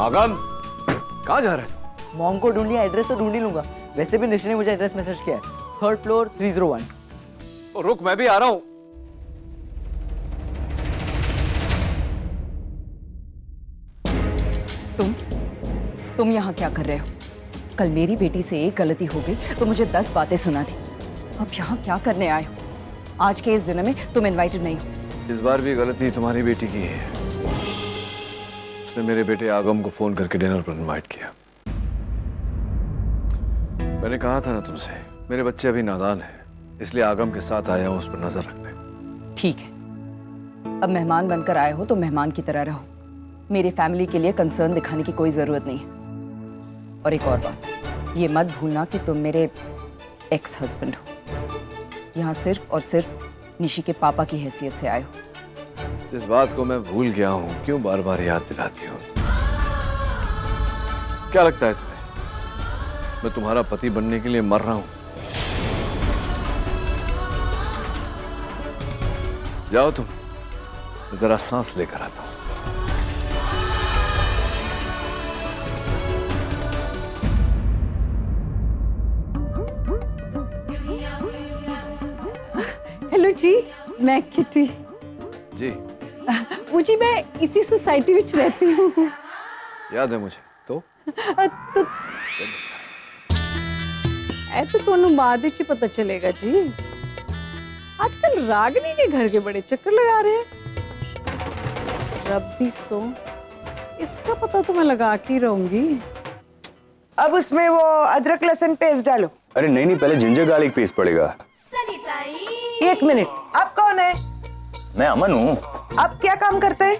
आगम, कहाँ जा रहे हो? मॉम को ढूंढ लिया, एड्रेस तो ढूंढ ही लूंगा। वैसे भी निशा ने मुझे एड्रेस मैसेज किया है, 3rd फ्लोर 301। रुक, मैं भी आ रहा हूँ। तुम यहाँ क्या कर रहे हो? कल मेरी बेटी से एक गलती हो गई तो मुझे 10 बातें सुना दी। अब यहाँ क्या करने आए हो? आज के इस दिन में तुम इनवाइटेड नहीं हो। इस बार भी गलती तुम्हारी बेटी की है। उसने मेरे बेटे आगम को फोन करके डिनर पर इनवाइट किया। मैंने कहा था ना तुमसे, मेरे बच्चे अभी नादान हैं, इसलिए आगम के साथ आया हूं उस पर नजर रखने। ठीक है, अब मेहमान बनकर आए हो तो मेहमान की तरह रहो। मेरे फैमिली के लिए कंसर्न दिखाने की कोई जरूरत नहीं है। और एक और बात, ये मत भूलना कि तुम मेरे एक्स हस्बैंड हो। यहाँ सिर्फ और सिर्फ निशी के पापा की हैसियत से आए हो। जिस बात को मैं भूल गया हूं, क्यों बार बार याद दिलाती हो? क्या लगता है तुम्हें मैं तुम्हारा पति बनने के लिए मर रहा हूं? जाओ तुम, जरा सांस लेकर आता हूं। हेलो जी, मैं किटी। जी, मुझे मैं इसी सोसाइटी में रहती हूँ। याद है मुझे तो तो ऐसे तो बाद ही पता चलेगा जी। आजकल रागिनी के घर के बड़े चक्कर लगा रहे हैं। रब्बी सो, इसका पता तो मैं लगा के रहूंगी। अब उसमें वो अदरक लहसुन पेस्ट डालो। अरे नहीं, पहले जिंजर गार्लिक पेस्ट पड़ेगा। 1 मिनट, आप कौन है? मैं अमन हूँ। आप क्या काम करते हैं?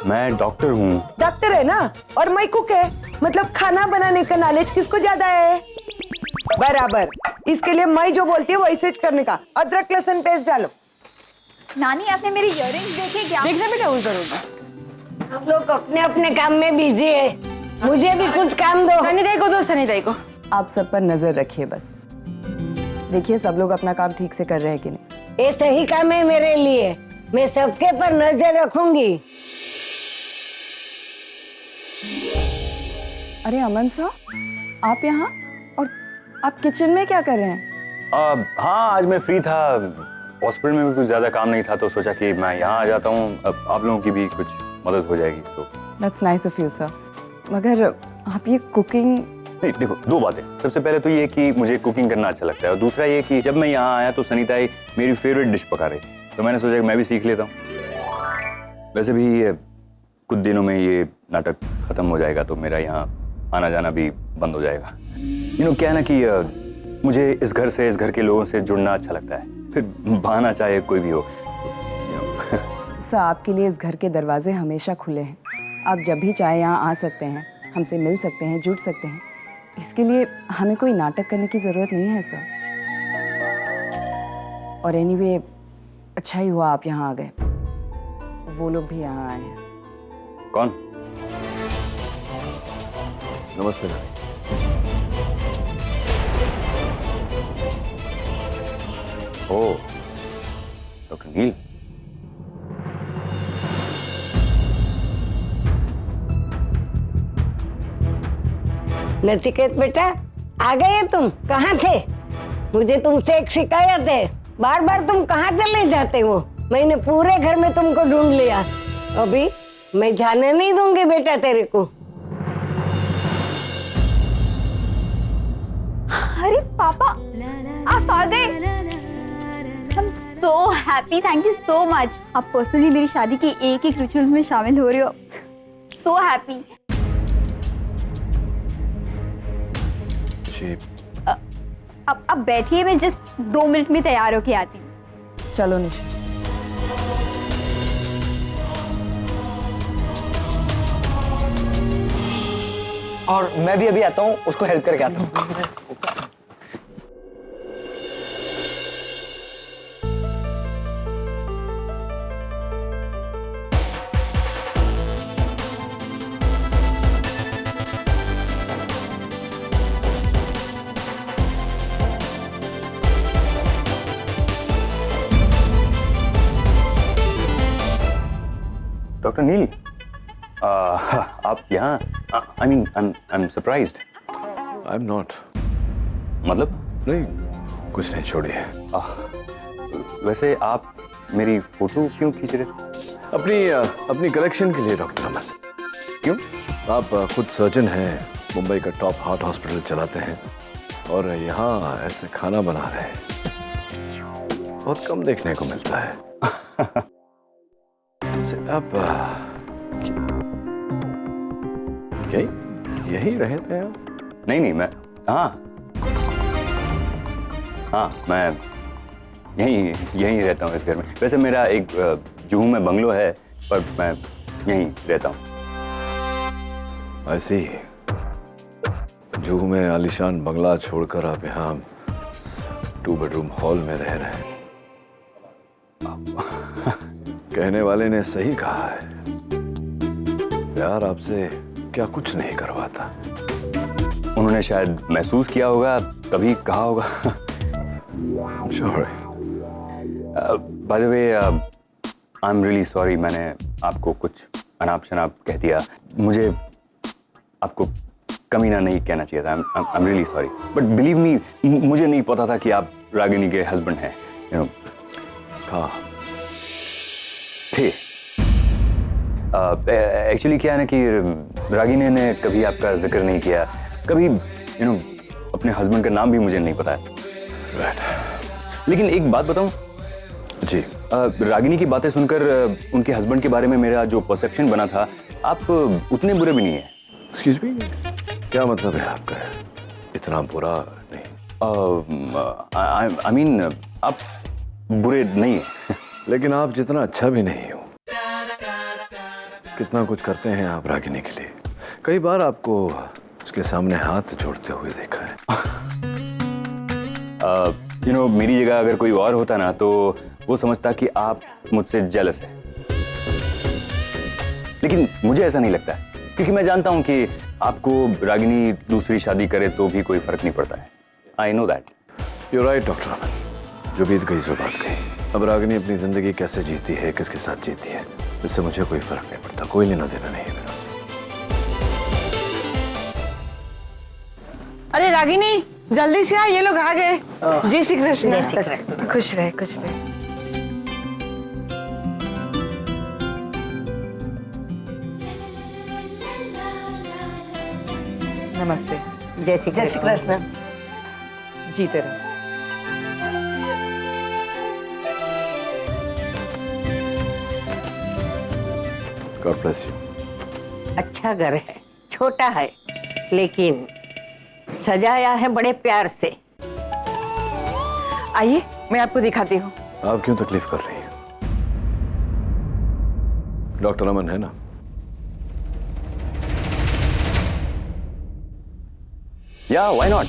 मैं डॉक्टर हूँ। डॉक्टर है ना, और मैं कुक है, मतलब खाना बनाने का नॉलेज किसको ज्यादा है? बराबर, इसके लिए मैं जो बोलती है वैसे करने का। अदरक लहसुन पेस्ट डालो। नानी, आपने मेरी इयररिंग्स देखे क्या? देखना बेटा, उन करूंगा। हम लोग अपने अपने काम में बिजी है, मुझे भी कुछ काम दो। सनी को दो, सनी को। आप सब पर नजर रखिए बस। देखिए सब लोग अपना काम ठीक से कर रहे हैं कि नहीं। ये सही काम है मेरे लिए, मैं सबके पर नजर रखूंगी। अरे अमन साहब, आप यहाँ? और आप किचन में क्या कर रहे हैं? हाँ, आज मैं फ्री था, हॉस्पिटल में भी कुछ ज्यादा काम नहीं था तो सोचा कि मैं यहाँ आ जाता हूँ, अब आप लोगों की भी कुछ मदद हो जाएगी तो। That's nice of you, sir. मगर आप ये कुकिंग... नहीं, देखो 2 बातें। सबसे पहले तो ये कि मुझे कुकिंग करना अच्छा लगता है, और दूसरा ये कि जब मैं यहाँ आया तो सनीताई मेरी फेवरेट डिश पका रही, तो मैंने सोचा कि मैं भी सीख लेता हूँ। वैसे भी कुछ दिनों में ये नाटक खत्म हो जाएगा तो मेरा यहाँ आना जाना भी बंद हो जाएगा। क्या है ना कि मुझे इस घर से, इस घर के लोगों से जुड़ना अच्छा लगता है, फिर बहाना चाहे कोई भी हो। सर, आपके लिए इस घर के दरवाजे हमेशा खुले हैं। आप जब भी चाहे यहाँ आ सकते हैं, हमसे मिल सकते हैं, जुड़ सकते हैं। इसके लिए हमें कोई नाटक करने की जरूरत नहीं है सर। और एनीवे, अच्छा ही हुआ आप यहाँ आ गए। वो लोग भी यहाँ आए हैं। कौन? नमस्ते नानी। ओ, डॉक्टर नील। नचिकेत बेटा, आ गए तुम? कहाँ थे? मुझे तुमसे एक शिकायत है, बार बार तुम कहाँ चले जाते हो? मैंने पूरे घर में तुमको ढूंढ लिया, अभी मैं जाने नहीं दूंगी बेटा तेरे को। अरे पापा, आप आ गए। I'm so happy, thank you so much. आप पर्सनली मेरी शादी की एक एक रिचुअल्स में शामिल हो रहे हो। So happy. अब बैठिए, मैं जस्ट 2 मिनट में तैयार होके आती हूँ। चलो निशा। और मैं भी अभी आता हूँ, उसको हेल्प करके आता हूँ। डॉक्टर नील, आप यहाँ? I mean I am surprised. I am not. मतलब नहीं, कुछ नहीं, छोड़िए। वैसे आप मेरी फोटो क्यों खींच रहे थे? अपनी कलेक्शन के लिए डॉक्टर अमन। क्यों? आप खुद सर्जन हैं, मुंबई का टॉप हार्ट हॉस्पिटल चलाते हैं और यहाँ ऐसे खाना बना रहे हैं, बहुत कम देखने को मिलता है। आप यही रहते हैं आप? नहीं, मैं हाँ मैं यहीं रहता हूँ इस घर में। वैसे मेरा एक जुहू में बंगलो है, पर मैं यहीं रहता हूँ। ऐसी जुहू में आलीशान बंगला छोड़कर आप यहाँ 2 बेडरूम हॉल में रह रहे हैं। कहने वाले ने सही कहा है, प्यार आपसे क्या कुछ नहीं करवाता। उन्होंने शायद महसूस किया होगा, तभी कहा होगा। Sure. Bye the way, I am really sorry, मैंने आपको कुछ अनाप शनाप कह दिया। मुझे आपको कमीना नहीं कहना चाहिए था। I am really sorry, but believe me, मुझे नहीं पता था कि आप रागिनी के हस्बैंड हैं। यू नो, थे। एक्चुअली क्या है ना कि रागिनी ने कभी आपका जिक्र नहीं किया, कभी अपने हस्बैंड का नाम भी मुझे नहीं पता है। लेकिन एक बात बताऊं जी, रागिनी की बातें सुनकर उनके हस्बैंड के बारे में मेरा जो परसेप्शन बना था, आप उतने बुरे भी नहीं है। एक्सक्यूज मी, क्या मतलब है आपका? इतना बुरा नहीं। आई मीन आप बुरे नहीं हैं। लेकिन आप जितना अच्छा भी नहीं हो। कितना कुछ करते हैं आप रागिनी के लिए। कई बार आपको उसके सामने हाथ जोड़ते हुए देखा है। मेरी जगह अगर कोई और होता ना, तो वो समझता कि आप मुझसे जेलस हैं। लेकिन मुझे ऐसा नहीं लगता है, क्योंकि मैं जानता हूं कि आपको रागिनी दूसरी शादी करे तो भी कोई फर्क नहीं पड़ता है। I know that. You're right, doctor Aman. जो बीत गई सो बात गई। अब रागिनी अपनी जिंदगी कैसे जीती है, किसके साथ जीती है, इससे मुझे कोई फर्क नहीं पड़ता। कोई लेना देना नहीं है मेरा। अरे रागिनी, जल्दी से आ, ये लोग आ गए। जय श्री कृष्ण। खुश रहे, खुश रहे। नमस्ते। जय श्री कृष्ण। जीते रहो। God bless you. अच्छा घर है, छोटा है, लेकिन सजाया है बड़े प्यार से। आइए, मैं आपको दिखाती हूँ। आप क्यों तकलीफ कर रही हैं? डॉक्टर अमन है ना? या व्हाई नॉट।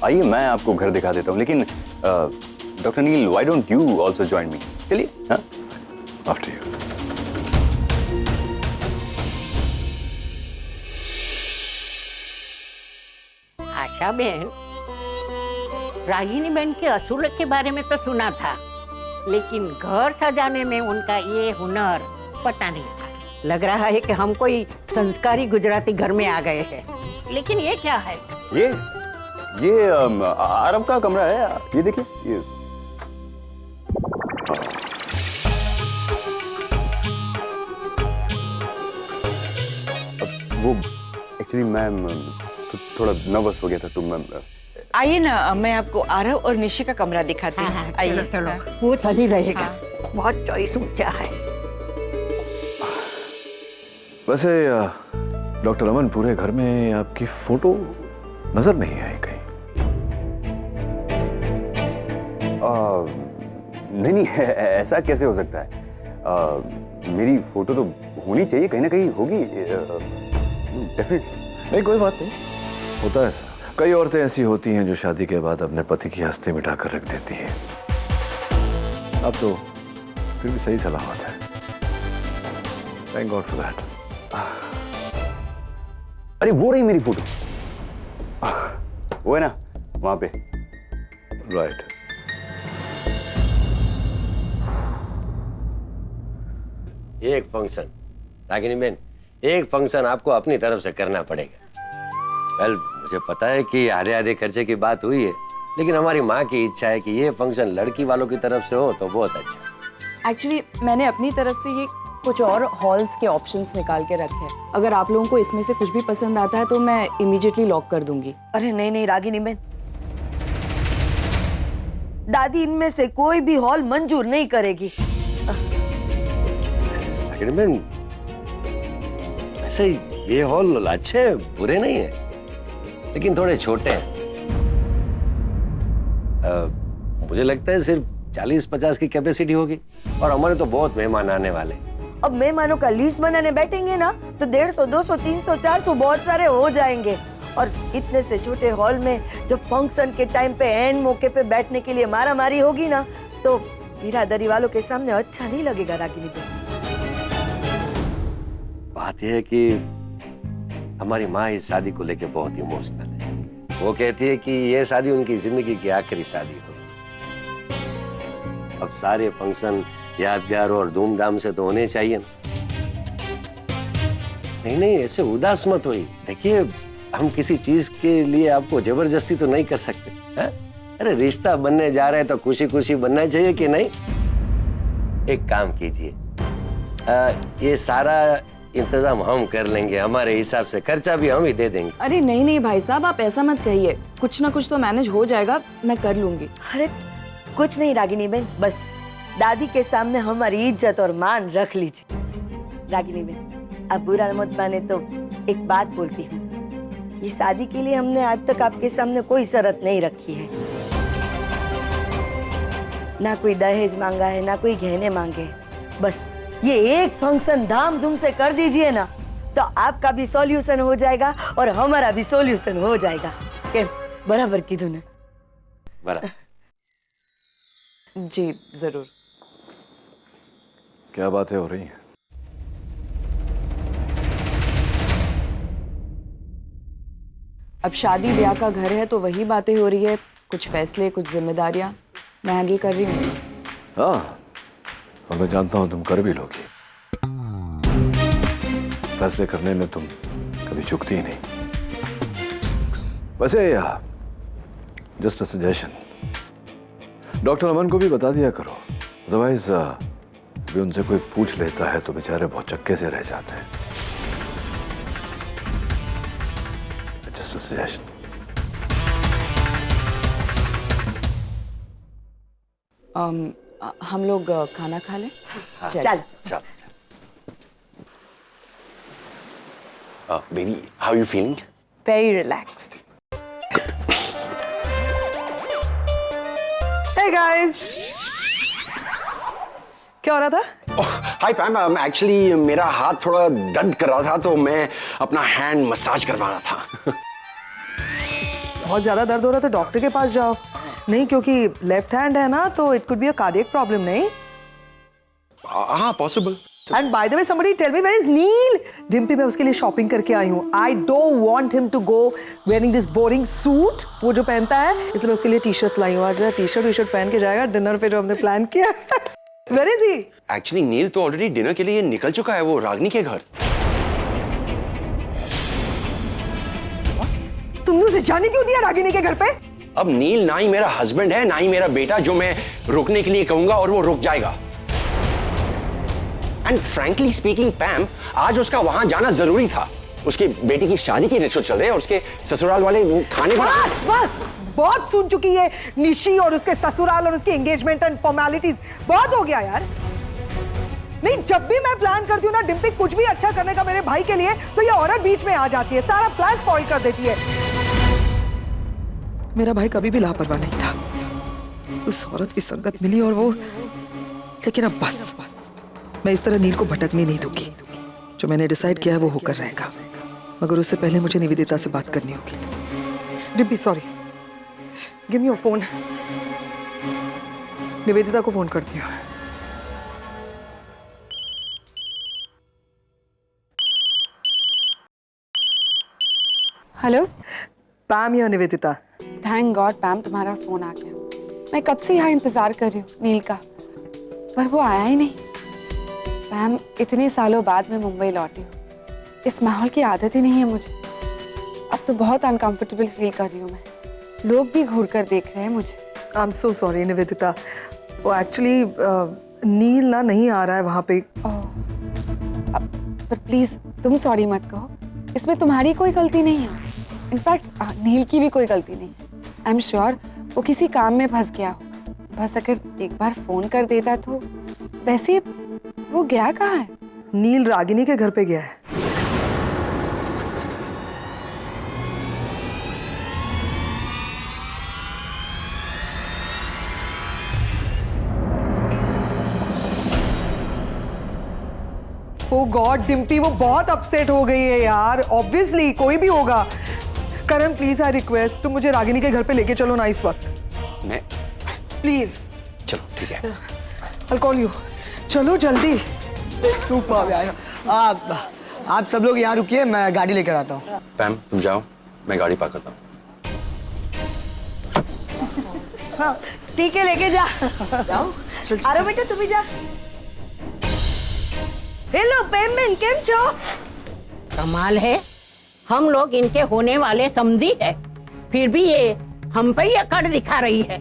आइए, मैं आपको घर दिखा देता हूँ। लेकिन doctor Neel, why don't you also join me? चलिए। हाँ, आफ्टर यू। आशा बहन, रागिनी बहन के असूल के बारे में तो सुना था, लेकिन घर सजाने में उनका ये हुनर पता नहीं था। लग रहा है कि हम कोई संस्कारी गुजराती घर में आ गए हैं। लेकिन ये क्या है? ये आरव का कमरा है। ये देखिए, ये वो एक्चुअली मैम थोड़ा नर्वस हो गया था, तो मैम आइए ना, मैं आपको आरव और निशी का कमरा दिखाती हूँ। चलो आइए। चलो, वो सही रहेगा। बहुत चॉइस ऊंचा है। वैसे डॉक्टर अमन, पूरे घर में आपकी फोटो नजर नहीं आई कहीं। नहीं, ऐसा कैसे हो सकता है? मेरी फोटो तो होनी चाहिए, कहीं ना कहीं होगी डेफिनेटली। नहीं, कोई बात नहीं, होता है ऐसा। कई औरतें ऐसी होती हैं जो शादी के बाद अपने पति की हस्ती मिटाकर रख देती हैं। अब तो फिर भी सही सलामत है। Thank God for that. अरे वो रही मेरी फोटो, वो है ना वहां पे। राइट। एक फंक्शन, रागिनी बेन, एक फंक्शन आपको अपनी तरफ से करना पड़ेगा। वेल, मुझे पता है कि आधे आधे खर्चे की बात हुई है, लेकिन हमारी माँ की इच्छा है कि ये फंक्शन लड़की वालों की तरफ से हो तो बहुत अच्छा। एक्चुअली मैंने अपनी तरफ से ये कुछ और हॉल्स के ऑप्शंस निकाल के रखे हैं। अगर आप लोगों को इसमें से कुछ भी पसंद आता है तो मैं इमीडिएटली लॉक कर दूंगी। अरे नहीं नहीं रागिनी बहन, दादी इनमें से कोई भी हॉल मंजूर नहीं करेगी। रागिनी बहन, वैसे ये हॉल अच्छे बुरे नहीं है, लेकिन थोड़े छोटे हैं। मुझे लगता है सिर्फ 40-50 की कैपेसिटी होगी, और हमारे तो बहुत मेहमान आने वाले। अब मेहमानों का लिस्ट बनाने बैठेंगे ना तो 150, 200, 300, 400 बहुत सारे हो जाएंगे। और इतने से छोटे हॉल में जब फंक्शन के टाइम पे एंड मौके पे बैठने के लिए मारामारी होगी ना तो बिरादरी वालों के सामने अच्छा नहीं लगेगा रागिनी बहन। बात यह है कि हमारी माँ इस शादी को लेके बहुत इमोशनल है। वो कहती है कि ये शादी उनकी जिंदगी की आखिरी शादी हो। अब सारे फंक्शन यादगार और धूमधाम से तो होने चाहिए ना। नहीं नहीं, ऐसे उदास मत होइए। देखिए, हम किसी चीज के लिए आपको जबरदस्ती तो नहीं कर सकते है? अरे रिश्ता बनने जा रहे हैं तो खुशी खुशी बनना चाहिए कि नहीं। एक काम कीजिए, ये सारा इंतजाम हम कर लेंगे, हमारे हिसाब से खर्चा भी हम ही दे देंगे। अरे नहीं नहीं भाई साहब, आप ऐसा मत कहिए, कुछ ना कुछ तो मैनेज हो जाएगा, मैं कर लूंगी। अरे कुछ नहीं रागिनी बहन, बस दादी के सामने हमारी इज्जत और मान रख लीजिए। रागिनी बहन, अब बुरा मत माने तो एक बात बोलती हूँ, ये शादी के लिए हमने आज तक आपके सामने कोई शर्त नहीं रखी है। ना कोई दहेज मांगा है, ना कोई गहने मांगे। बस ये एक फंक्शन धामधूम से कर दीजिए ना तो आपका भी सॉल्यूशन हो जाएगा और हमारा भी सॉल्यूशन हो जाएगा। क्या बराबर की धुन? बराबर। जी जरूर। क्या बातें हो रही हैं? अब शादी ब्याह का घर है तो वही बातें हो रही है, कुछ फैसले, कुछ जिम्मेदारियां मैं हैंडल कर रही हूँ। हाँ, और मैं जानता हूं तुम कर भी लोगी। फैसले करने में तुम कभी चूकती ही नहीं। वैसे जस्ट अ सजेशन, डॉक्टर अमन को भी बता दिया करो, अदरवाइज भी उनसे कोई पूछ लेता है तो बेचारे बहुत चक्के से रह जाते हैं। Just a suggestion. हम लोग खाना खा लें? चल चल। Baby, how you feeling? Very relaxed. Hey guys, क्या हो रहा था? हाय पैम, एक्चुअली मेरा हाथ थोड़ा दर्द कर रहा था तो मैं अपना हैंड मसाज करवा रहा था। बहुत ज्यादा दर्द हो रहा है तो डॉक्टर के पास जाओ। नहीं, क्योंकि लेफ्ट हैंड है ना तो it could be a cardiac problem. नहीं? हाँ, possible. And by the way somebody tell me where is Neel? Dimpy, मैं उसके लिए शॉपिंग करके आई हूँ। I don't want him to go wearing this boring suit, वो जो पहनता है, इसलिए मैं उसके लिए टी शर्ट्स लाई हूँ। आज टी शर्ट पहन के जाएगा डिनर पे जो हमने प्लान किया। Where is he? Actually Neel तो ऑलरेडी डिनर के लिए निकल चुका है, वो रागनी के घर। तुमने उसे जाने क्यों दिया रागिनी के घर पे? अब नील ना ही मेरा हस्बैंड है ना ही मेरा बेटा जो मैं रुकने के लिए कहूंगा और वो रुक जाएगा। एंड फ्रैंकली स्पीकिंग पैम, आज उसका वहां जाना जरूरी था। उसकी बेटी की शादी के रिचुअल चल रहे हैं और उसके ससुराल वाले खाने बस बहुत सुन चुकी है निशी और उसके ससुराल और उसकी एंगेजमेंट एंड फॉर्मेलिटीज। बहुत हो गया यार। नहीं, जब भी मैं प्लान करती हूँ ना डिम्पी कुछ भी अच्छा करने का मेरे भाई के लिए, तो ये औरत बीच में आ जाती है, सारा प्लान स्पॉइल कर देती है। मेरा भाई कभी भी लापरवाह नहीं था। उस औरत की संगत मिली और वो, लेकिन अब बस मैं इस तरह नील को भटकने नहीं दूंगी। जो मैंने डिसाइड किया है वो होकर रहेगा, मगर उससे पहले मुझे निवेदिता से बात करनी होगी। Dimpy sorry, give me your phone. Nivedita को फोन करती हूँ। हेलो पैम या निवेदिता? थैंक गॉड पैम, तुम्हारा फोन आ गया। मैं कब से यहाँ इंतजार कर रही हूँ नील का, पर वो आया ही नहीं। पैम, इतने सालों बाद मैं मुंबई लौटी हूँ। इस माहौल की आदत ही नहीं है मुझे। अब तो बहुत अनकंफर्टेबल फील कर रही हूँ मैं। लोग भी घूर कर देख रहे हैं मुझे। I am so sorry Nivedita, वो एक्चुअली नील ना नहीं आ रहा है वहाँ पे। पर प्लीज तुम सॉरी मत कहो, इसमें तुम्हारी कोई गलती नहीं है। इनफैक्ट नील की भी कोई गलती नहीं है। आई एम श्योर वो किसी काम में फंस गया हो। बस अगर एक बार फोन कर देता तो। वैसे वो गया कहाँ है? नील रागिनी के घर पे गया है। ओ गॉड डिम्पी, वो बहुत अपसेट हो गई है यार। ऑब्वियसली कोई भी होगा। करण प्लीज आई रिक्वेस्ट, तुम मुझे रागिनी के घर पे लेके चलो ना इस वक्त। मैं प्लीज। चलो ठीक है। I'll call you. चलो जल्दी। सुपर यार। आप सब लोग यहाँ रुकिए, मैं गाड़ी लेकर आता हूँ। पैम तुम जाओ, मैं गाड़ी पार्क करता हूँ। हाँ ठीक है, लेके जा। जाओ। अरे बेटा तुम भी जा। हेलो पेमेंट, केम छो? कमाल है, हम लोग इनके होने वाले समधी है, फिर भी ये हम पे ही अकड़ दिखा रही है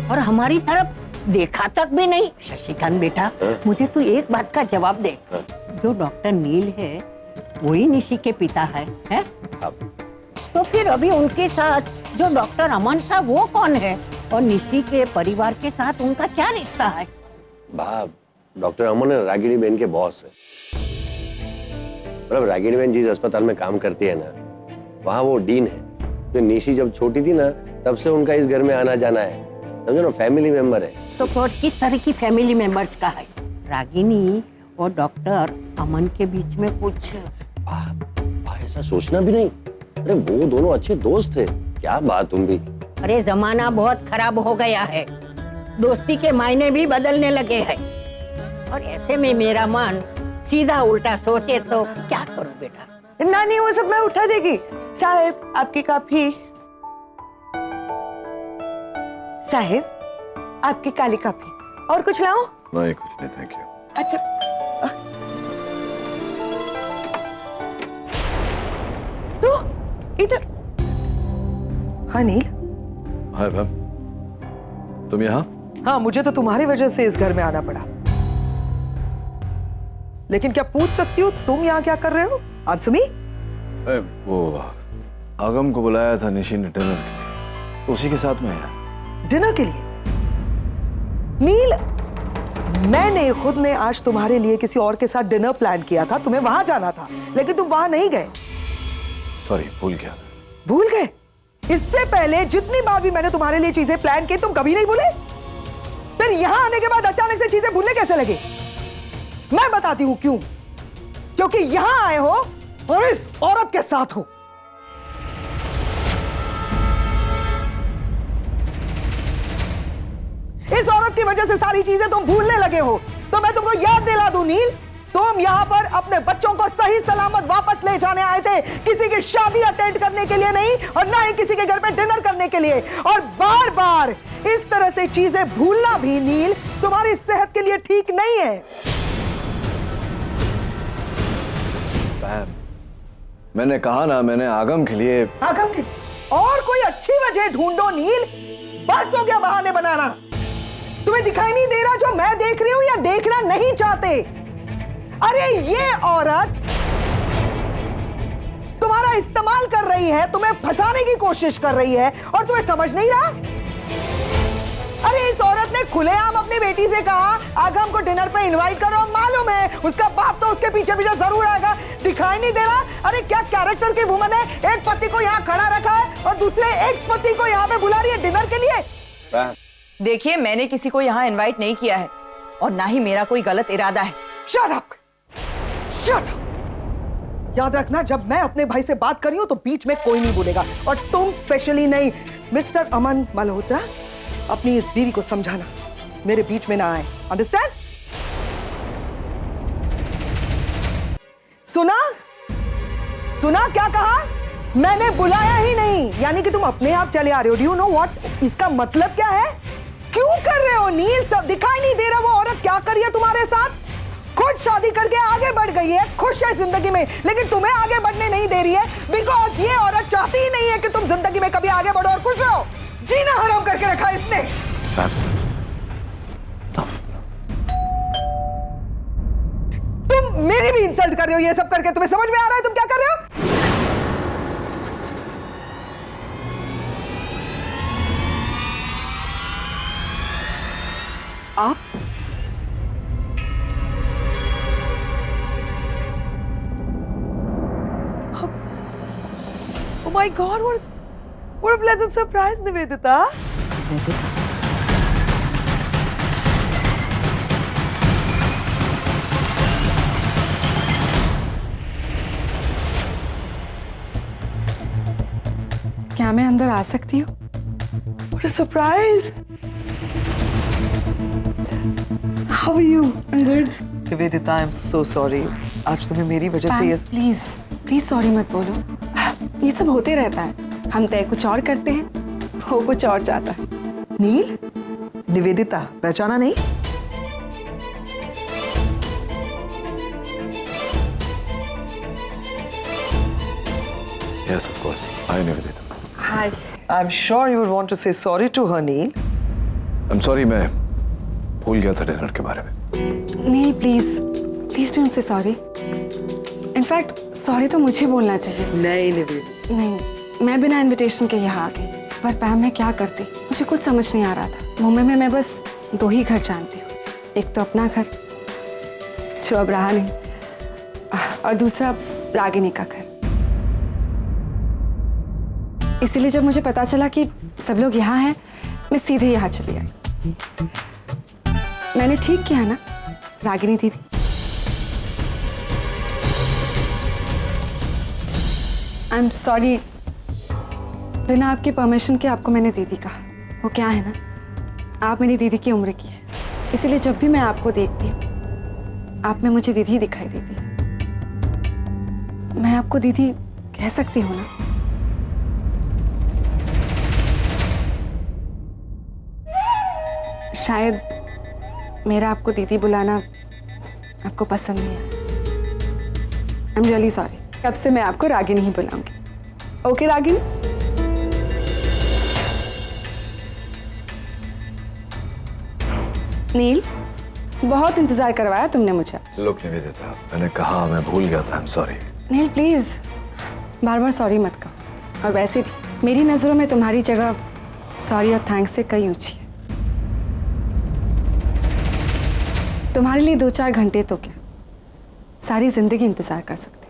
और हमारी तरफ देखा तक भी नहीं। शशिकांत बेटा, मुझे तू एक बात का जवाब दे। जो डॉक्टर नील है वही निशी के पिता है? तो फिर अभी उनके साथ जो डॉक्टर अमन था वो कौन है, और निशी के परिवार के साथ उनका क्या रिश्ता है? बाप, डॉक्टर अमन रागिनी बहन के बॉस है। मतलब रागिनी बहन जिस अस्पताल में काम करती है ना, वहाँ वो डीन है। तो निशी जब छोटी थी ना, तब से उनका इस घर में आना जाना है, समझो ना, फैमिली मेंबर है। तो फिर किस तरह की फैमिली मेंबर्स का है? रागिनी और डॉक्टर अमन के बीच में कुछ? ऐसा सोचना भी नहीं। अरे वो दोनों अच्छे दोस्त थे। क्या बात तुम भी। अरे जमाना बहुत खराब हो गया है, दोस्ती के मायने भी बदलने लगे हैं, और ऐसे में मेरा मन सीधा उल्टा सोचे तो क्या करूं बेटा? नानी वो सब मैं उठा देगी। साहेब आपकी कॉफी। साहेब आपकी काली कॉफी। और कुछ लाऊं? नहीं कुछ नहीं, थैंक यू। अच्छा तो इधर। हाँ नील। हाय मैम, तुम यहाँ? हाँ, मुझे तो तुम्हारी वजह से इस घर में आना पड़ा। लेकिन क्या पूछ सकती हो तुम यहाँ क्या कर रहे हो? Answer me. वो आगम को बुलाया था निशी ने डिनर के लिए, उसी के साथ में आया। डिनर के लिए? नील, मैंने खुद ने आज तुम्हारे लिए किसी और के साथ डिनर प्लान किया था, तुम्हें वहां जाना था, लेकिन तुम वहां नहीं गए। सॉरी, भूल गया। भूल गए? इससे पहले जितनी बार भी मैंने तुम्हारे लिए चीजें प्लान की, तुम कभी नहीं भूले। फिर यहां आने के बाद अचानक से चीजें भूलने कैसे लगे? मैं बताती हूं क्यों। क्योंकि यहां आए हो और इस औरत के साथ हो। इस औरत की वजह से सारी चीजें तुम भूलने लगे हो। तो मैं तुमको याद दिला दूं नील, तुम यहाँ पर अपने बच्चों को सही सलामत वापस ले जाने आए थे, किसी की शादी अटेंड करने के लिए नहीं, और ना ही किसी के घर पे डिनर करने के लिए। और बार बार इस तरह से चीजें भूलना भी नील तुम्हारी सेहत के लिए ठीक नहीं है। मैंने कहा ना, मैंने आगम के लिए। आगम के? और कोई अच्छी वजह ढूंढो नील, बस हो गया बहाने बनाना। तुम्हें दिखाई नहीं दे रहा जो मैं देख रही हूं, या देखना नहीं चाहते? अरे ये औरत तुम्हारा इस्तेमाल कर रही है, तुम्हें फंसाने की कोशिश कर रही है, और तुम्हें समझ नहीं रहा? अरे इस औरत ने खुलेआम अपनी बेटी से कहा आगम को डिनर पे इनवाइट करो। मालूम है उसका बाप तो उसके पीछे पीछे जरूर आएगा। दिखाई नहीं दे रहा? अरे क्या कैरेक्टर की वुमन है, एक पति को यहाँ खड़ा रखा है और दूसरे एक्स पति को यहाँ पे बुला रही है डिनर के लिए। देखिए, मैंने किसी को यहाँ इनवाइट नहीं किया है, और ना ही मेरा कोई गलत इरादा है। Shut up! Shut up! याद रखना, जब मैं अपने भाई से बात कर रही हूं तो बीच में कोई नहीं बोलेगा, और तुम स्पेशली नहीं। मिस्टर अमन मल्होत्रा, अपनी इस बीवी को समझाना मेरे बीच में ना आए। अंडरस्टैंड? सुना? सुना क्या कहा? मैंने बुलाया ही नहीं, यानी कि तुम अपने आप चले आ रहे हो। डू यू नो व्हाट इसका मतलब क्या है? क्यों कर रहे हो नील? सब दिखाई नहीं दे रहा वो औरत क्या कर रही है तुम्हारे साथ? खुद शादी करके आगे बढ़ गई है, खुश है जिंदगी में, लेकिन तुम्हें आगे बढ़ने नहीं दे रही है बिकॉज ये औरत चाहती ही नहीं है कि तुम जिंदगी में कभी आगे बढ़ो और खुश रहो। जीना हराम करके रखा है इसने। तुम मेरी भी इंसल्ट कर रहे हो ये सब करके, तुम्हें समझ में आ रहा है तुम क्या कर रहे हो? आप Oh my God, what a pleasant surprise, Nivedita. क्या मैं अंदर आ सकती हूँ? What a surprise. How are you? I'm good. Nivedita, I'm so sorry. आज तुम्हें मेरी वजह से ये प्लीज प्लीज सॉरी मत बोलो। ये सब होते रहता है। हम तय कुछ और करते हैं, वो कुछ और चाहता है। नील, निवेदिता पहचाना नहीं? Yes, of course. Hi, Nivedita. Hi. I'm sure you would want to say sorry to her, Neil. I'm sorry, मैं भूल गया था डिनर के बारे में। Neel please please don't say sorry. In fact sorry तो मुझे बोलना चाहिए। नहीं निवेदिता। नहीं, मैं बिना इनविटेशन के यहाँ आ गई, पर पैम मैं क्या करती मुझे कुछ समझ नहीं आ रहा था। मुंबई में मैं बस 2 ही घर जानती हूँ, एक तो अपना घर जो अब रहा नहीं, और दूसरा रागिनी का घर। इसीलिए जब मुझे पता चला कि सब लोग यहाँ हैं, मैं सीधे यहाँ चली आई। मैंने ठीक किया ना रागिनी दीदी? आई एम सॉरी, बिना आपकी परमिशन के आपको मैंने दीदी कहा। वो क्या है ना, आप मेरी दीदी की उम्र की है, इसीलिए जब भी मैं आपको देखती हूँ आप में मुझे दीदी दिखाई देती है। मैं आपको दीदी कह सकती हूँ ना? शायद मेरा आपको दीदी बुलाना आपको पसंद नहीं आया। I am really sorry. अब से मैं आपको रागिनी ही बुलाऊंगी। ओके रागिनी? नील, बहुत इंतजार करवाया तुमने मुझे। लोग निवेदिता, मैंने कहा मैं भूल गया था। I'm sorry. नील प्लीज बार बार सॉरी मत कहो। और वैसे भी मेरी नजरों में तुम्हारी जगह सॉरी और थैंक्स से कई ऊंची है। तुम्हारे लिए 2-4 घंटे तो क्या, सारी जिंदगी इंतजार कर सकते।